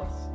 close.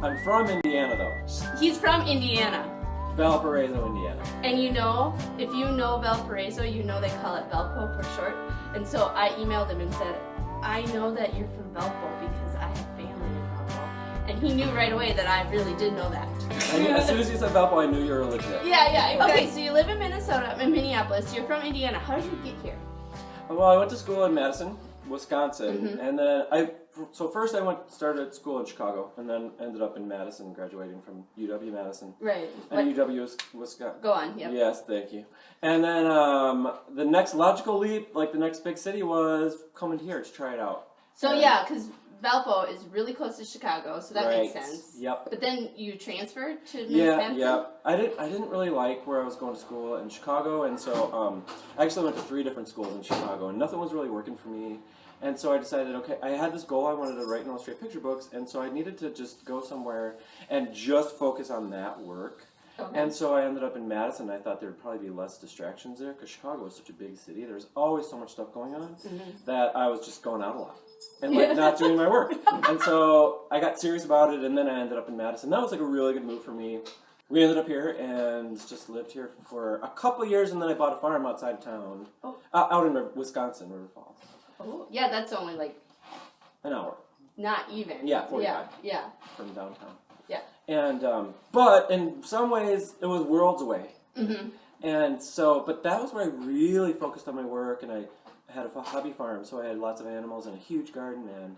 I'm from Indiana, though. He's from Indiana. Valparaiso, Indiana. And you know, if you know Valparaiso, you know they call it Valpo for short. And so I emailed him and said, I know that you're from Valpo because I have family in Valpo. And he knew right away that I really did know that. I mean, as soon as you said Valpo, I knew you were legit. Yeah. Okay, so you live in Minneapolis. You're from Indiana. How did you get here? Well, I went to school in Madison, Wisconsin, and then so first I started school in Chicago, and then ended up in Madison, graduating from UW-Madison. Right. And UW Wisconsin. Go on, yep. Yes, thank you. And then the next logical leap, like the next big city, was coming here to try it out. So yeah, because Valpo is really close to Chicago, so that makes sense. Yep. But then you transferred to Madison? Yeah. I didn't really like where I was going to school in Chicago, and so I actually went to 3 different schools in Chicago, and nothing was really working for me. And so I decided, okay, I had this goal, I wanted to write and illustrate picture books, and so I needed to just go somewhere and just focus on that work. Okay. And so I ended up in Madison. I thought there would probably be less distractions there, because Chicago is such a big city. There's always so much stuff going on that I was just going out a lot and like not doing my work. And so I got serious about it, and then I ended up in Madison. That was like a really good move for me. We ended up here and just lived here for a couple of years, and then I bought a farm outside of town, out in Wisconsin, River Falls. Oh, yeah, that's only like an hour. Not even. Yeah, 45. Yeah. From downtown. Yeah. And but in some ways it was worlds away. And so, but that was where I really focused on my work, and I had a hobby farm, so I had lots of animals and a huge garden, and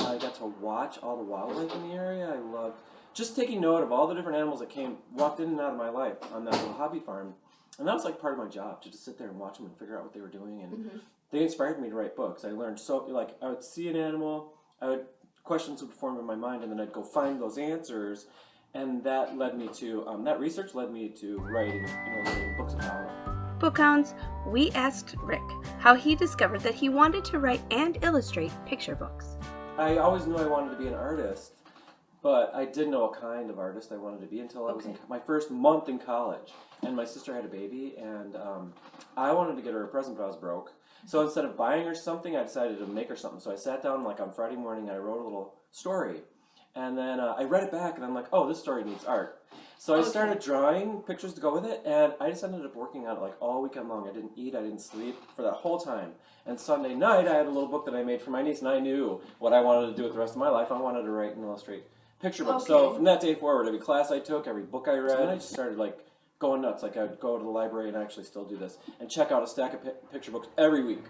I got to watch all the wildlife in the area. I loved just taking note of all the different animals that walked in and out of my life on that little hobby farm. And that was like part of my job, to just sit there and watch them and figure out what they were doing. And they inspired me to write books. I learned I would see an animal, questions would form in my mind, and then I'd go find those answers. And that led me to, that research led me to writing books about it. BookHounds, we asked Rick how he discovered that he wanted to write and illustrate picture books. I always knew I wanted to be an artist, but I didn't know what kind of artist I wanted to be until I was in my first month in college. And my sister had a baby, and I wanted to get her a present, but I was broke. So instead of buying her something, I decided to make her something. So I sat down on Friday morning, and I wrote a little story. And then I read it back, and I'm like, oh, this story needs art. So I started drawing pictures to go with it, and I just ended up working on it all weekend long. I didn't eat, I didn't sleep for that whole time. And Sunday night, I had a little book that I made for my niece, and I knew what I wanted to do with the rest of my life. I wanted to write and illustrate picture books. So from that day forward, every class I took, every book I read, I just started going nuts. I would go to the library, and I actually still do this, and check out a stack of picture books every week.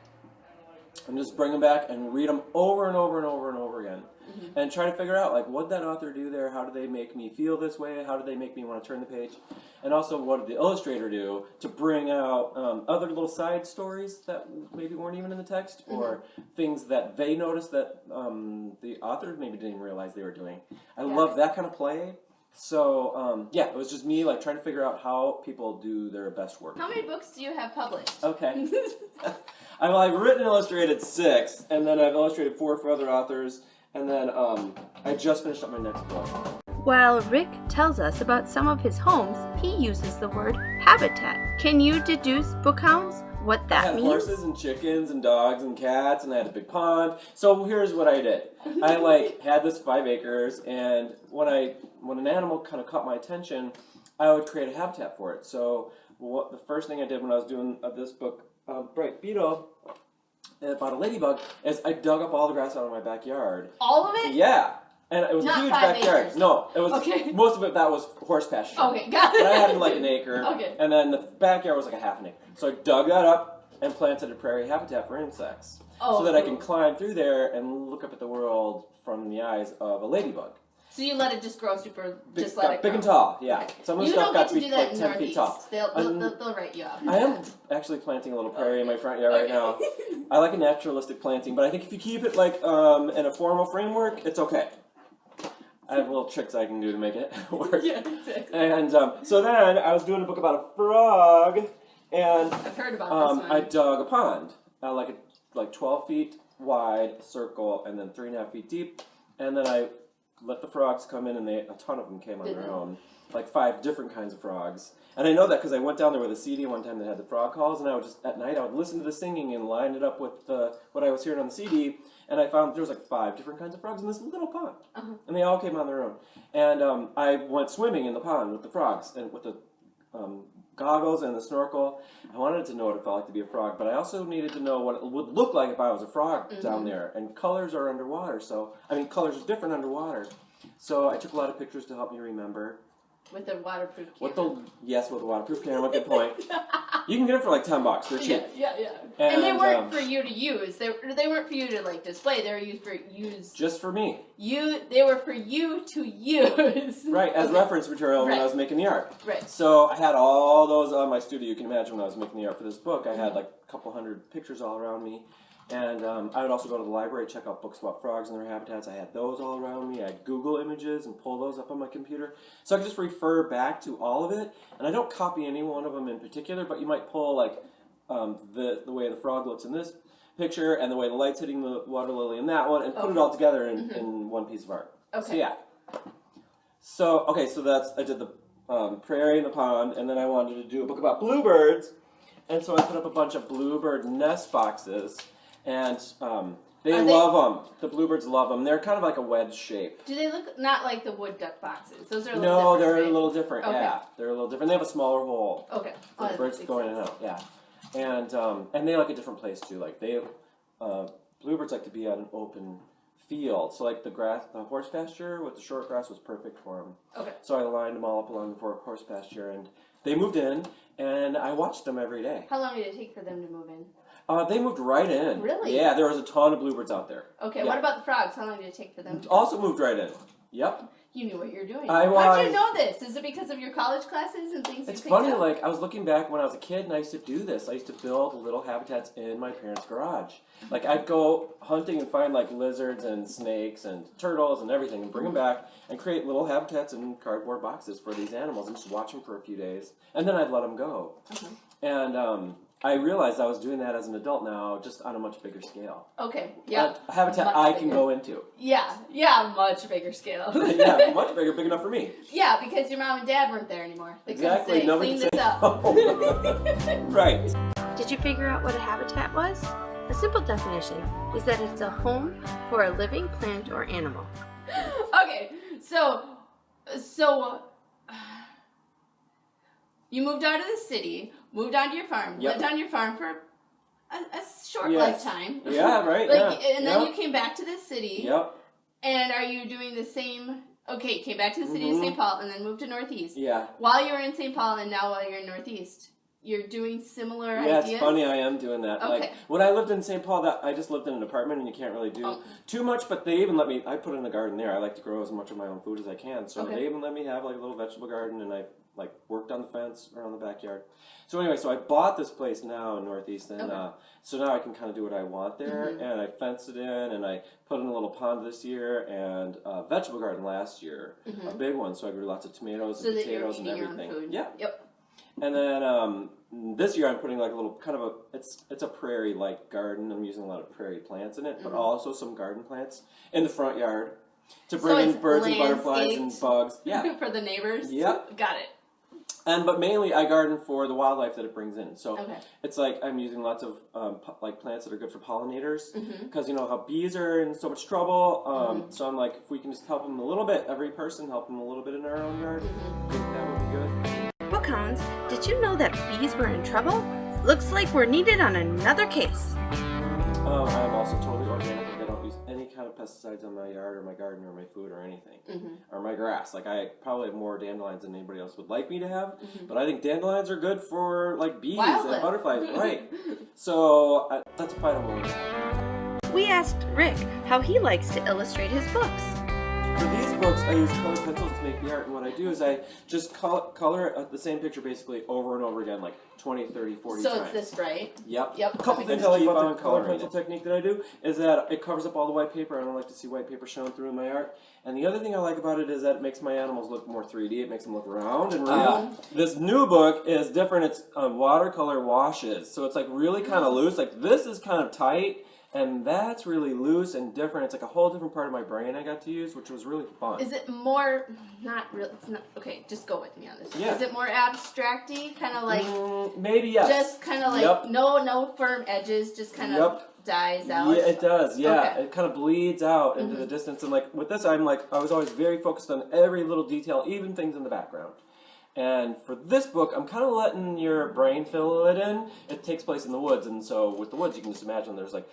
And just bring them back and read them over and over and over and over again. And try to figure out, what did that author do there? How do they make me feel this way? How do they make me want to turn the page? And also, what did the illustrator do to bring out other little side stories that maybe weren't even in the text, or things that they noticed that the author maybe didn't even realize they were doing. I love that kind of play. So, it was just me, trying to figure out how people do their best work. How many books do you have published? Okay. I've written and illustrated 6, and then I've illustrated 4 for other authors, and then I just finished up my next book. While Rick tells us about some of his homes, he uses the word habitat. Can you deduce, BookHounds, what that means? I had horses and chickens and dogs and cats, and I had a big pond. So here's what I did. I had this 5 acres, and when an animal kind of caught my attention, I would create a habitat for it. So the first thing I did when I was doing this book, Bright Beetle, about a ladybug, is I dug up all the grass out of my backyard. All of it? Yeah. And it was a huge backyard. Acres. No, it was most of it that was horse pasture. Okay, got it. But I had an acre. Okay. And then the backyard was a half an acre. So I dug that up and planted a prairie habitat for insects. So that I can climb through there and look up at the world from the eyes of a ladybug. So you let it just grow Big and tall, yeah. Okay. Some of the stuff got to be 10 feet tall. They'll write you out. I am actually planting a little prairie in my front yard right now. I like a naturalistic planting, but I think if you keep it in a formal framework, it's okay. I have little tricks I can do to make it work. Yeah, exactly. And so then I was doing a book about a frog, and I've heard about this one. I dug a pond, 12 feet wide, circle, and then 3.5 feet deep, and then I let the frogs come in, and a ton of them came on their own. Like 5 different kinds of frogs. And I know that because I went down there with a CD one time that had the frog calls, and I would just, at night, I would listen to the singing and line it up with what I was hearing on the CD, and I found there was like 5 different kinds of frogs in this little pond. And they all came on their own. And I went swimming in the pond with the frogs, and with the goggles and the snorkel. I wanted to know what it felt like to be a frog, but I also needed to know what it would look like if I was a frog down there. And colors are underwater, colors are different underwater. So I took a lot of pictures to help me remember. With a waterproof camera. With a waterproof camera. Good point. You can get it for like $10. They're cheap. Yeah. And they weren't for you to use. They weren't for you to like display. They were used for use. Just for me. They were for you to use. Right, as reference material when I was making the art. Right. So I had all those on my studio. You can imagine when I was making the art for this book, I had like a couple hundred pictures all around me. And I would also go to the library, check out books about frogs and their habitats. I had those all around me. I had Google images and pull those up on my computer. So I could just refer back to all of it. And I don't copy any one of them in particular, but you might pull like the way the frog looks in this picture and the way the light's hitting the water lily in that one and put it all together in one piece of art. Okay. So yeah. So I did the prairie and the pond, and then I wanted to do a book about bluebirds. And so I put up a bunch of bluebird nest boxes. And they love them. The bluebirds love them. They're kind of like a wedge shape. Do they look not like the wood duck boxes? Those are a little No, different, they're right? a little different. Okay. Yeah, they're a little different. They have a smaller hole. Okay. For the birds going in and out. Yeah, and they like a different place too. Like bluebirds like to be on an open field. So like the horse pasture with the short grass was perfect for them. Okay. So I lined them all up along the horse pasture, and they moved in, and I watched them every day. How long did it take for them to move in? They moved right in. Really? Yeah, there was a ton of bluebirds out there. Okay, yeah. What about the frogs? How long did it take for them? Also moved right in. Yep. You knew what you were doing. How'd you know this? Is it because of your college classes and things? It's funny, like I was looking back when I was a kid and I used to do this. I used to build little habitats in my parents' garage. Like I'd go hunting and find like lizards and snakes and turtles and everything and bring them back and create little habitats in cardboard boxes for these animals and just watch them for a few days. And then I'd let them go. And I realized I was doing that as an adult now, just on a much bigger scale. Okay, yeah. A habitat I can go into. Yeah, much bigger scale. Yeah, much bigger, big enough for me. Yeah, because your mom and dad weren't there anymore. They Exactly. couldn't say, clean this up. Right. Did you figure out what a habitat was? A simple definition is that it's a home for a living plant or animal. Okay, so you moved out of the city, moved onto your farm, lived on your farm for a short lifetime. Yeah, right. And then you came back to the city. Yep. And are you doing the same? Okay, came back to the city of St. Paul and then moved to Northeast. Yeah. While you were in St. Paul and now while you're in Northeast, you're doing similar ideas? Yeah, it's funny, I am doing that. Okay. Like, when I lived in St. Paul, I just lived in an apartment and you can't really do too much, but they even let me, I put in a garden there. I like to grow as much of my own food as I can, so they even let me have like a little vegetable garden, and I like worked on the fence around the backyard. So anyway, so I bought this place now in Northeast, and so now I can kind of do what I want there, and I fenced it in, and I put in a little pond this year, and a vegetable garden last year, a big one, so I grew lots of tomatoes and potatoes and everything. Your own food. Yeah. Yep. And then this year I'm putting like a little kind of it's a prairie-like garden. I'm using a lot of prairie plants in it, but also some garden plants in the front yard to bring in birds and butterflies and bugs. Yeah. For the neighbors? Yep. Got it. But mainly I garden for the wildlife that it brings in. So it's like I'm using lots of like plants that are good for pollinators, because you know how bees are in so much trouble. So I'm like, if we can just help them a little bit, every person help them a little bit in our own yard, I think that would be good. BookHounds, did you know that bees were in trouble? Looks like we're needed on another case. I'm also totally organic. I don't use any kind of pesticides on my yard or my garden or my food or anything. Or my grass. Like I probably have more dandelions than anybody else would like me to have, but I think dandelions are good for like bees and butterflies, right? So that's a fight I'm willing to have. We asked Rick how he likes to illustrate his books. For these books, I use colored pencils to make the art, and what I do is I just color the same picture basically over and over again, like 20, 30, 40 times. So it's this, right? Yep. Yep. A couple things I like about the color pencil technique that I do is that it covers up all the white paper. I don't like to see white paper shown through in my art. And the other thing I like about it is that it makes my animals look more 3D. It makes them look round and real. This new book is different. It's watercolor washes, so it's like really kind of loose. Like this is kind of tight. And that's really loose and different. It's like a whole different part of my brain I got to use, which was really fun. Is it more, not real, it's not, okay, just go with me on this. Yeah. Is it more abstract-y, kind of like, maybe, yes. just kind of like, no firm edges, just kind of dies out? Yeah, it does, yeah. Okay. It kind of bleeds out into the distance. And like with this, I was always very focused on every little detail, even things in the background. And for this book, I'm kind of letting your brain fill it in. It takes place in the woods, and so with the woods, you can just imagine there's like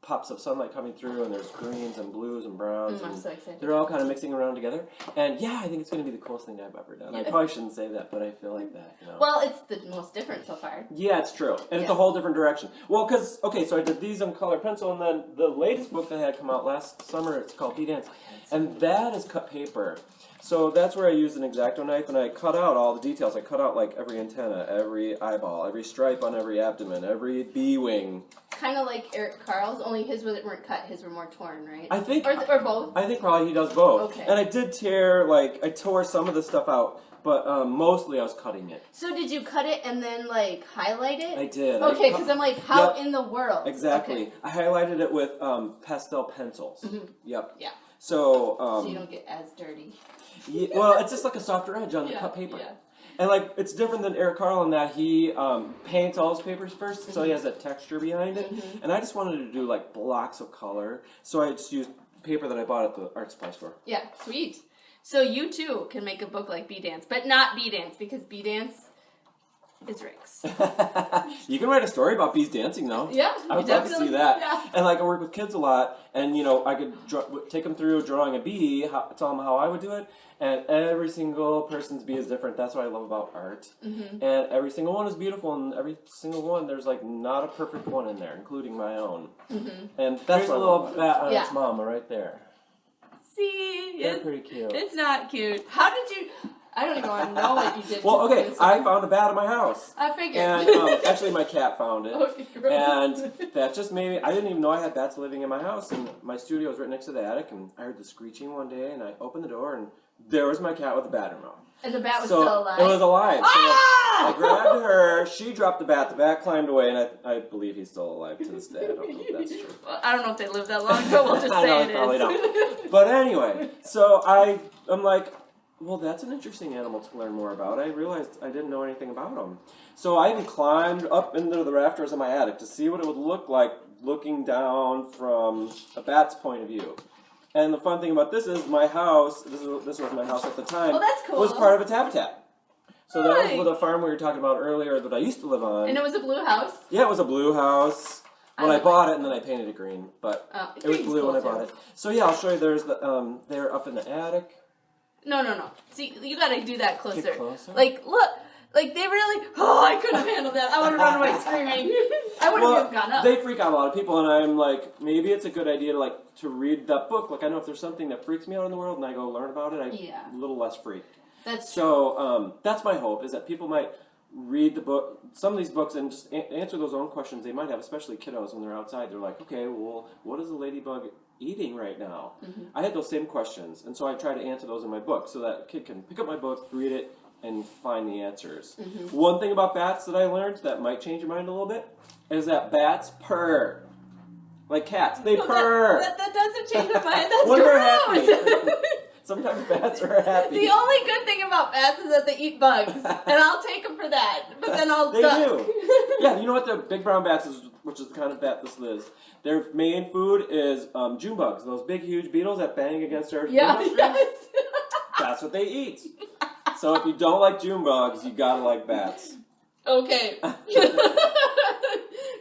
pops of sunlight coming through, and there's greens and blues and browns. I'm and so excited. they're all kind of mixing around together. And yeah, I think it's going to be the coolest thing I've ever done. Yeah. I probably shouldn't say that, but I feel like that. You know? Well, it's the most different so far. Yeah, it's true. And it's a whole different direction. Well, because, okay, so I did these on color pencil, and then the latest book that had come out last summer, it's called B-Dance. And that is cut paper. So that's where I used an X-Acto knife, and I cut out all the details. I cut out like every antenna, every eyeball, every stripe on every abdomen, every bee wing. Kind of like Eric Carl's, only his weren't cut, his were more torn, right? I think, or both. I think probably he does both. Okay. And I did I tore some of the stuff out, but mostly I was cutting it. So did you cut it and then like highlight it? I did. Okay, because I'm like, how in the world? Exactly. Okay. I highlighted it with pastel pencils. Mm-hmm. Yep. Yeah. So, so you don't get as dirty. Yeah, well, it's just like a softer edge on the cut paper. Yeah. And like, it's different than Eric Carle in that he paints all his papers first, so he has that texture behind it. And I just wanted to do like blocks of color, so I just used paper that I bought at the art supply store. Yeah, sweet. So you too can make a book like B-Dance, but not B-Dance, because B-Dance is Rick's. You can write a story about bees dancing, though. Yeah, I would love to see that. Yeah. And like, I work with kids a lot, and you know, I could take them through drawing a bee, tell them how I would do it, and every single person's bee is different. That's what I love about art. And every single one is beautiful, and every single one, there's like not a perfect one in there, including my own. And that's a little bat on its mama right there. See, They're pretty cute. It's not cute. How did you? I don't even want to know what you did. Well, okay, I found a bat in my house. I figured. And actually, my cat found it. Okay, gross. And that just made me, I didn't even know I had bats living in my house. And my studio was right next to the attic. And I heard the screeching one day. And I opened the door. And there was my cat with a bat in her mouth. And the bat was still alive? It was alive. So Ah! I grabbed her. She dropped the bat. The bat climbed away. And I believe he's still alive to this day. I don't know if that's true. Well, I don't know if they lived that long, but we'll just I say know, it probably is. don't. But anyway, so I'm like, well, that's an interesting animal to learn more about. I realized I didn't know anything about them. So I even climbed up into the rafters of my attic to see what it would look like looking down from a bat's point of view. And the fun thing about this is my house, this was my house at the time, Oh, that's cool. was part of its habitat. So that was Nice. with a farm we were talking about earlier that I used to live on. And it was a blue house? Yeah, it was a blue house. When I bought it, and then I painted it green. But it was blue when I bought it. So yeah, I'll show you. There's the they're up in the attic. No. See, you gotta do that closer. Get closer? Like, look. Like, they really... Oh, I couldn't have handled that. I would have run away screaming. I wouldn't have gone up. They freak out a lot of people, and I'm like, maybe it's a good idea to read that book. Like, I know if there's something that freaks me out in the world, and I go learn about it, I'm a little less freaked. That's true. So, that's my hope, is that people might read the book, some of these books, and just answer those own questions they might have, especially kiddos when they're outside. They're like, okay, well, what is a ladybug eating right now? I had those same questions, and so I try to answer those in my book so that a kid can pick up my book, read it, and find the answers. One thing about bats that I learned that might change your mind a little bit is that bats purr. Like cats, they purr. That doesn't change my mind. That's When they're gross. happy. Sometimes bats are happy. The only good thing about bats is that they eat bugs, and I'll take them for that. But then I'll They duck. do. Yeah, you know what the big brown bats is, which is the kind of bat this is. Their main food is June bugs, those big, huge beetles that bang against our window screens. Yes. That's what they eat. So if you don't like June bugs, you gotta like bats. Okay.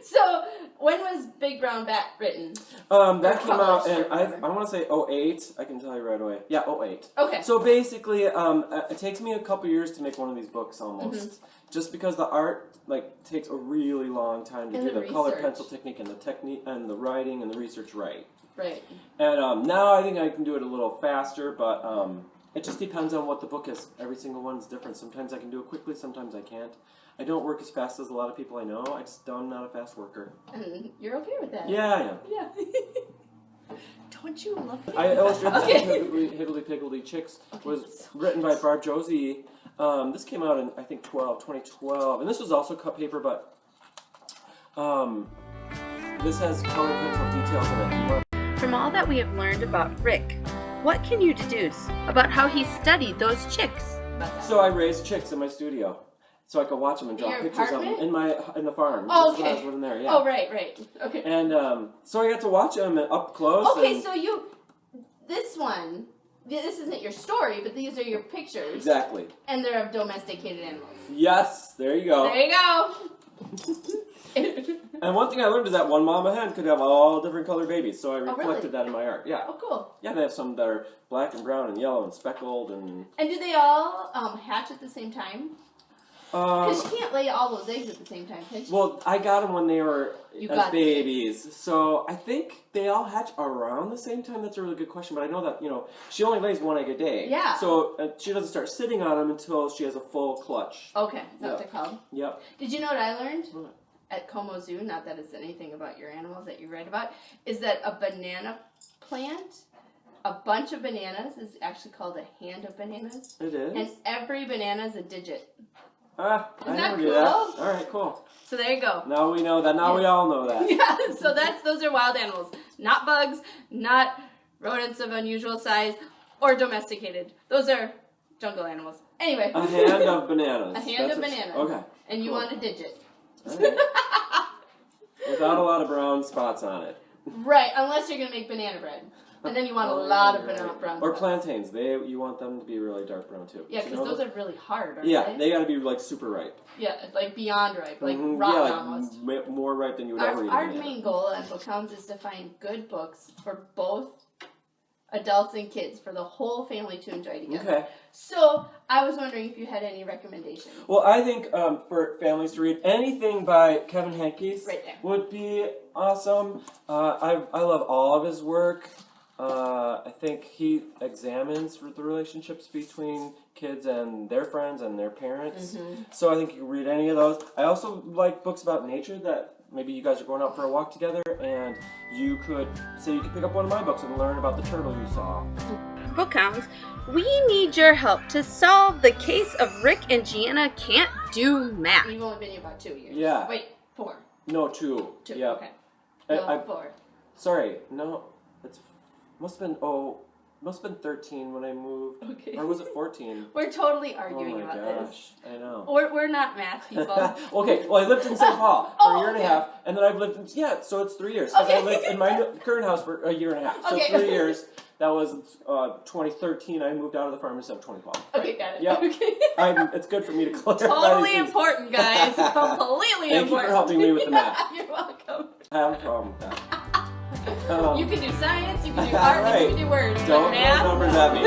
So, when was Big Brown Bat written? That came out in, I Published or want to say 08. I can tell you right away. Yeah, 08. Okay. So basically, it takes me a couple years to make one of these books almost. Just because the art takes a really long time to And do the color research. pencil technique and the technique and the writing and the research right. Right. And now I think I can do it a little faster, but it just depends on what the book is. Every single one's different. Sometimes I can do it quickly, sometimes I can't. I don't work as fast as a lot of people I know. I'm not a fast worker. And you're okay with that? Yeah, I am. Yeah. Don't you love it? I illustrated Okay. Higgledy Piggledy Chicks was written by Barb Josie. This came out in, I think, 2012. And this was also cut paper, but this has color pencil details in it. From all that we have learned about Rick, what can you deduce about how he studied those chicks? So I raised chicks in my studio, so I could watch them and draw Your pictures of them apartment? in the farm. Oh, Just when I okay. was living there, yeah. Oh, right. Okay. And so I got to watch them up close. Okay, and so this one, this isn't your story, but these are your pictures. exactly. And they're of domesticated animals. Yes, there you go. There you go. And one thing I learned is that one mama hen could have all different colored babies, so I reflected really? that in my art. Yeah. Oh, cool. Yeah, they have some that are black and brown and yellow and speckled and. And do they all hatch at the same time? Because you can't lay all those eggs at the same time, can you? Well, I got them when they were You as got babies, so I think they all hatch around the same time. That's a really good question, but I know that she only lays one egg a day. Yeah. So she doesn't start sitting on them until she has a full clutch. Okay, is that what they're called? Yep. Did you know what I learned? What? At Como Zoo, not that it's anything about your animals that you write about, is that a banana plant, a bunch of bananas, is actually called a hand of bananas. It is. And every banana is a digit. I Isn't never that knew that. cool? All right, cool. So there you go. Now we know that. Now we all know that. Yeah, so those are wild animals. Not bugs, not rodents of unusual size, or domesticated. Those are jungle animals. Anyway. A hand of bananas. A hand of That's bananas. Okay. And you Cool. want a digit. All right. Without a lot of brown spots on it. Right, unless you're going to make banana bread. And then you want a lot of banana brown Or spots. plantains. You want them to be really dark brown too. Yeah, Do you because know those are really hard, aren't Yeah, they? they got to be like super ripe. Yeah, like beyond ripe, like Mhm, rotten yeah, like almost. more ripe than you would ever eat. Our a banana. main goal at BookHounds is to find good books for both adults and kids for the whole family to enjoy together. Okay. So I was wondering if you had any recommendations. Well, I think for families to read anything by Kevin Henkes Right there. would be awesome. I love all of his work. I think he examines the relationships between kids and their friends and their parents. Mm-hmm. So I think you can read any of those. I also like books about nature that maybe you guys are going out for a walk together and you could pick up one of my books and learn about the turtle you saw. BookHounds, we need your help to solve the case of Rick and Gianna can't do math. You've only been here about 2 years. Yeah. Wait, 4. No, 2. 2, Yep. okay. I- No, 4. Sorry, no, must have been 13 when I moved. Okay. Or was it 14? We're totally Oh arguing my about gosh, this. I know. We're not math people. Okay, well I lived in St. Paul for a year and a okay. half, and then I've lived in, so it's 3 years. 'Cause I Okay. lived in my current house for a year and a half. So Okay. 3 years, that was 2013, I moved out of the farm instead of 2012. Okay, got it. Yep. Okay. It's good for me to clarify Totally these things. important, guys. Completely Thank you important. for helping me with the math. You're welcome. I have a problem with that. You can do science, you can do art, Right. you can do words. but Don't throw math? numbers at me.